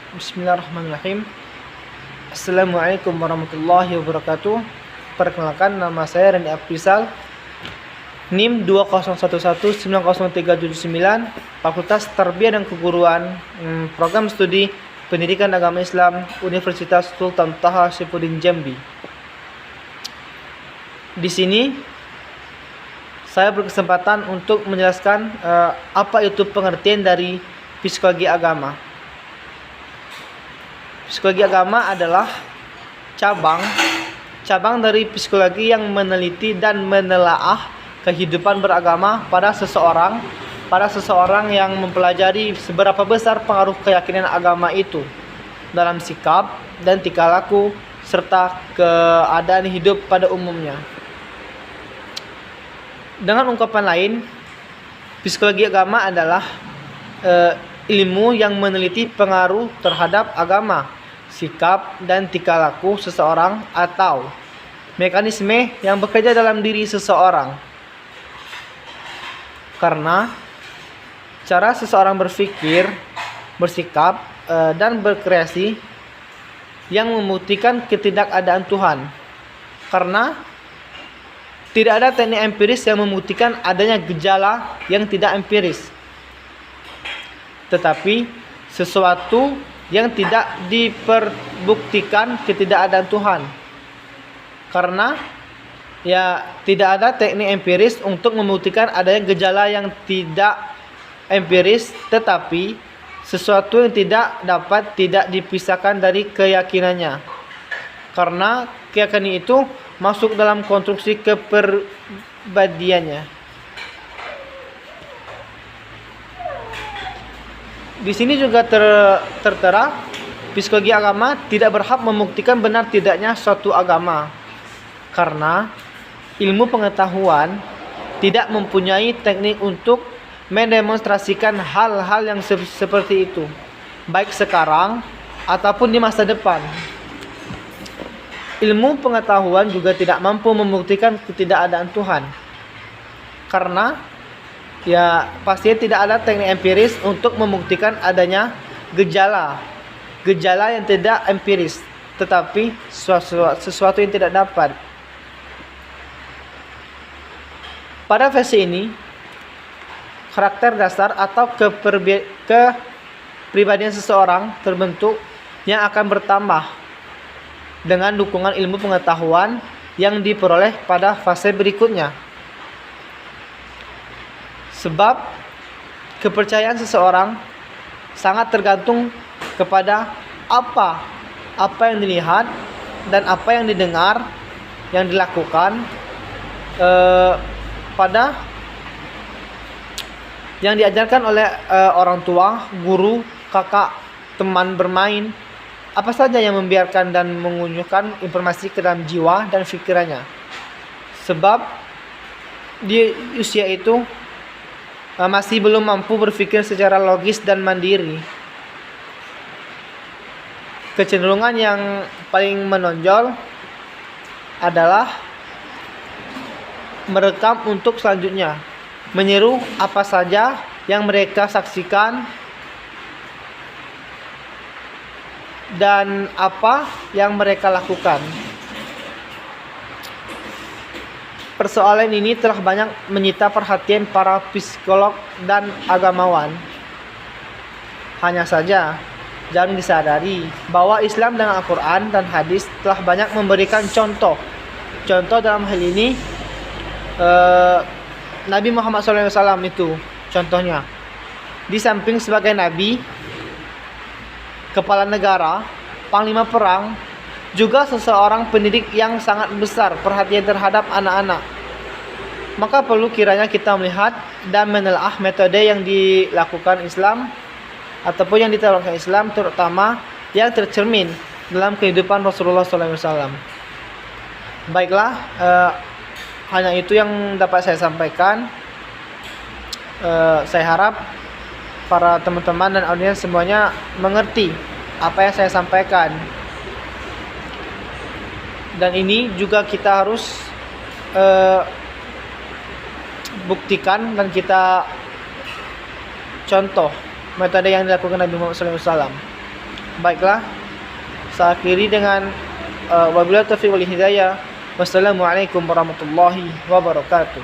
Bismillahirrahmanirrahim. Assalamualaikum warahmatullahi wabarakatuh. Perkenalkan, nama saya Randy Afrizal, NIM 201190379, Fakultas Tarbiyah dan Keguruan, Program Studi Pendidikan Agama Islam, Universitas Sultan Taha Saifuddin Jambi. Di sini saya berkesempatan untuk menjelaskan apa itu pengertian dari psikologi agama. Psikologi agama adalah cabang dari psikologi yang meneliti dan menelaah kehidupan beragama pada seseorang yang mempelajari seberapa besar pengaruh keyakinan agama itu dalam sikap dan tingkah laku serta keadaan hidup pada umumnya. Dengan ungkapan lain, psikologi agama adalah ilmu yang meneliti pengaruh terhadap agama, sikap dan tingkah laku seseorang atau mekanisme yang bekerja dalam diri seseorang. Karena cara seseorang berpikir, bersikap, dan berkreasi yang membuktikan ketidakadaan Tuhan. Karena tidak ada teknik empiris yang membuktikan adanya gejala yang tidak empiris, tetapi sesuatu yang tidak diperbuktikan ketidakadaan Tuhan. Karena tidak ada teknik empiris untuk membuktikan adanya gejala yang tidak empiris, tetapi sesuatu yang tidak dipisahkan dari keyakinannya. Karena keyakinan itu masuk dalam konstruksi kepribadiannya. Di sini juga tertera psikologi agama tidak berhak membuktikan benar tidaknya suatu agama, karena ilmu pengetahuan tidak mempunyai teknik untuk mendemonstrasikan hal-hal yang seperti itu, baik sekarang ataupun di masa depan. Ilmu pengetahuan juga tidak mampu membuktikan ketidakadaan Tuhan, karena pastinya tidak ada teknik empiris untuk membuktikan adanya gejala yang tidak empiris, tetapi sesuatu yang tidak dapat. Pada fase ini, karakter dasar atau kepribadian seseorang terbentuk yang akan bertambah dengan dukungan ilmu pengetahuan yang diperoleh pada fase berikutnya. Sebab kepercayaan seseorang sangat tergantung kepada apa yang dilihat dan apa yang didengar, yang dilakukan pada yang diajarkan oleh orang tua, guru, kakak, teman bermain, apa saja yang membiarkan dan mengunyahkan informasi ke dalam jiwa dan pikirannya. Sebab di usia itu masih belum mampu berpikir secara logis dan mandiri. Kecenderungan yang paling menonjol adalah merekam untuk selanjutnya, meniru apa saja yang mereka saksikan dan apa yang mereka lakukan. Persoalan ini telah banyak menyita perhatian para psikolog dan agamawan. Hanya saja, jangan disadari bahwa Islam dan Al-Quran dan hadis telah banyak memberikan contoh. Contoh dalam hal ini Nabi Muhammad SAW itu contohnya. Di samping sebagai Nabi, kepala negara, panglima perang, juga seseorang pendidik yang sangat besar perhatian terhadap anak-anak. Maka perlu kiranya kita melihat dan menelaah metode yang dilakukan Islam ataupun yang diterapkan Islam, terutama yang tercermin dalam kehidupan Rasulullah SAW. Baiklah, hanya itu yang dapat saya sampaikan. Saya harap para teman-teman dan audiens semuanya mengerti apa yang saya sampaikan. Dan ini juga kita harus buktikan dan kita contoh metode yang dilakukan Nabi Muhammad SAW. Baiklah, saya akhiri dengan wabillahi taufiq wal hidayah. Wassalamualaikum warahmatullahi wabarakatuh.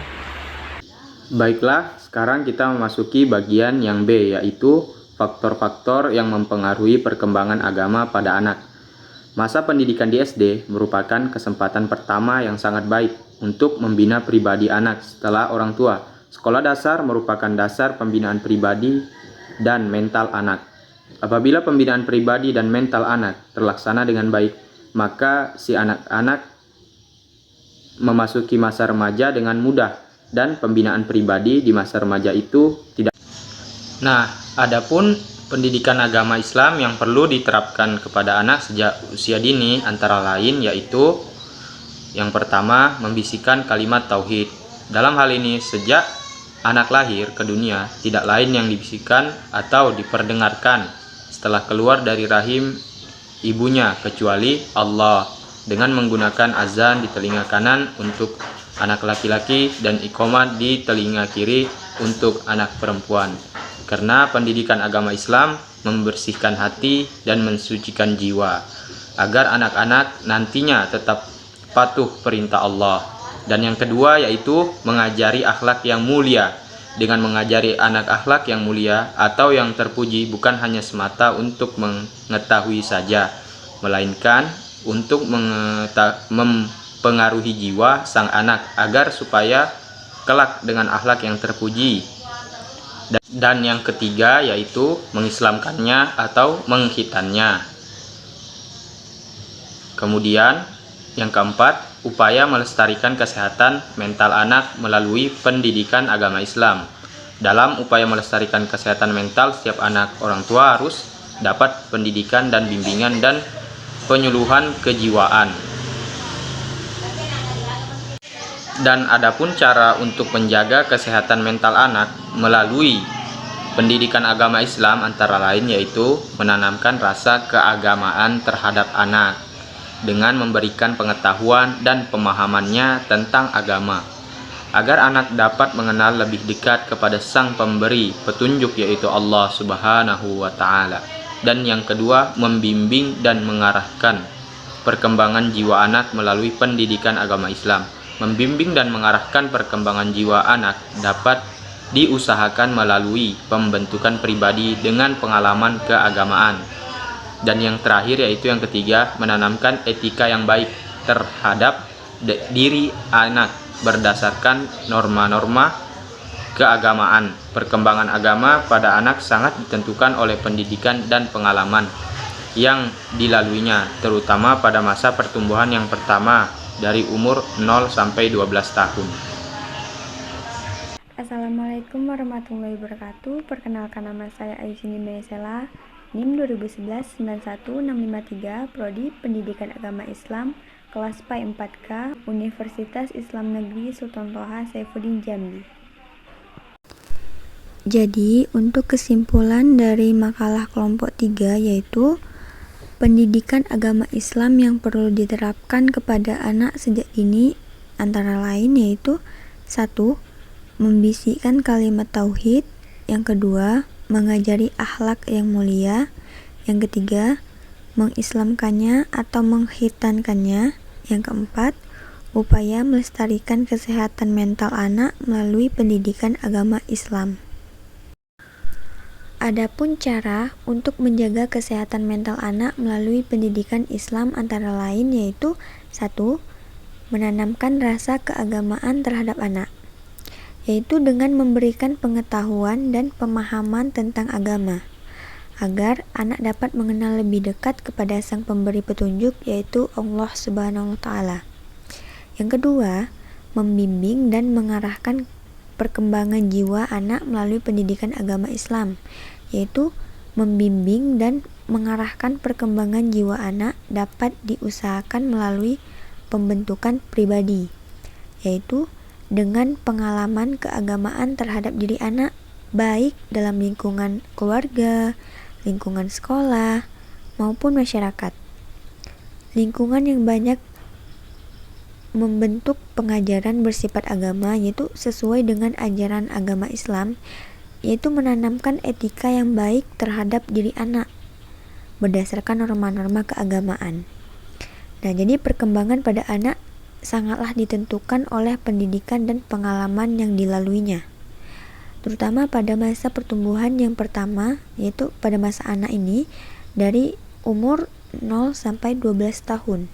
Baiklah, sekarang kita memasuki bagian yang B, yaitu faktor-faktor yang mempengaruhi perkembangan agama pada anak. Masa pendidikan di SD merupakan kesempatan pertama yang sangat baik untuk membina pribadi anak setelah orang tua. Sekolah dasar merupakan dasar pembinaan pribadi dan mental anak. Apabila pembinaan pribadi dan mental anak terlaksana dengan baik, maka si anak-anak memasuki masa remaja dengan mudah dan pembinaan pribadi di masa remaja itu tidak. Nah, adapun pendidikan agama Islam yang perlu diterapkan kepada anak sejak usia dini antara lain yaitu yang pertama, membisikkan kalimat tauhid. Dalam hal ini, sejak anak lahir ke dunia, tidak lain yang dibisikkan atau diperdengarkan setelah keluar dari rahim ibunya kecuali Allah, dengan menggunakan azan di telinga kanan untuk anak laki-laki dan iqamah di telinga kiri untuk anak perempuan. Karena pendidikan agama Islam membersihkan hati dan mensucikan jiwa, agar anak-anak nantinya tetap patuh perintah Allah. Dan yang kedua yaitu mengajari akhlak yang mulia. Dengan mengajari anak akhlak yang mulia atau yang terpuji bukan hanya semata untuk mengetahui saja, melainkan untuk mempengaruhi jiwa sang anak agar supaya kelak dengan akhlak yang terpuji. Dan yang ketiga yaitu mengislamkannya atau mengkhitannya. Kemudian yang keempat, upaya melestarikan kesehatan mental anak melalui pendidikan agama Islam. Dalam upaya melestarikan kesehatan mental, setiap anak orang tua harus dapat pendidikan dan bimbingan dan penyuluhan kejiwaan. Dan adapun cara untuk menjaga kesehatan mental anak melalui pendidikan agama Islam antara lain yaitu menanamkan rasa keagamaan terhadap anak dengan memberikan pengetahuan dan pemahamannya tentang agama, agar anak dapat mengenal lebih dekat kepada sang pemberi petunjuk yaitu Allah Subhanahu wa Ta'ala. Dan yang kedua, membimbing dan mengarahkan perkembangan jiwa anak melalui pendidikan agama Islam. Membimbing dan mengarahkan perkembangan jiwa anak dapat diusahakan melalui pembentukan pribadi dengan pengalaman keagamaan. Dan yang terakhir yaitu yang ketiga, menanamkan etika yang baik terhadap diri anak berdasarkan norma-norma keagamaan. Perkembangan agama pada anak sangat ditentukan oleh pendidikan dan pengalaman yang dilaluinya, terutama pada masa pertumbuhan yang pertama dari umur 0 sampai 12 tahun. Assalamualaikum warahmatullahi wabarakatuh. Perkenalkan, nama saya Ayusini Meisela, NIM 2011-91653, Prodi Pendidikan Agama Islam, kelas PAI 4K, Universitas Islam Negeri Sultan Toha Saifuddin Jambi. Jadi, untuk kesimpulan dari makalah kelompok 3 yaitu pendidikan agama Islam yang perlu diterapkan kepada anak sejak dini antara lain yaitu 1. Membisikkan kalimat tauhid. Yang kedua, mengajari akhlak yang mulia. Yang ketiga, mengislamkannya atau mengkhitankannya. Yang keempat, upaya melestarikan kesehatan mental anak melalui pendidikan agama Islam. Adapun cara untuk menjaga kesehatan mental anak melalui pendidikan Islam antara lain yaitu 1. Menanamkan rasa keagamaan terhadap anak, yaitu dengan memberikan pengetahuan dan pemahaman tentang agama, agar anak dapat mengenal lebih dekat kepada sang pemberi petunjuk yaitu Allah Subhanahu wa Ta'ala. Yang kedua, membimbing dan mengarahkan perkembangan jiwa anak melalui pendidikan agama Islam, yaitu membimbing dan mengarahkan perkembangan jiwa anak dapat diusahakan melalui pembentukan pribadi, yaitu dengan pengalaman keagamaan terhadap diri anak, baik dalam lingkungan keluarga, lingkungan sekolah, maupun masyarakat. Lingkungan yang banyak membentuk pengajaran bersifat agama yaitu sesuai dengan ajaran agama Islam, yaitu menanamkan etika yang baik terhadap diri anak, berdasarkan norma-norma keagamaan. Nah, jadi perkembangan pada anak sangatlah ditentukan oleh pendidikan dan pengalaman yang dilaluinya. Terutama pada masa pertumbuhan yang pertama, yaitu pada masa anak ini dari umur 0 sampai 12 tahun.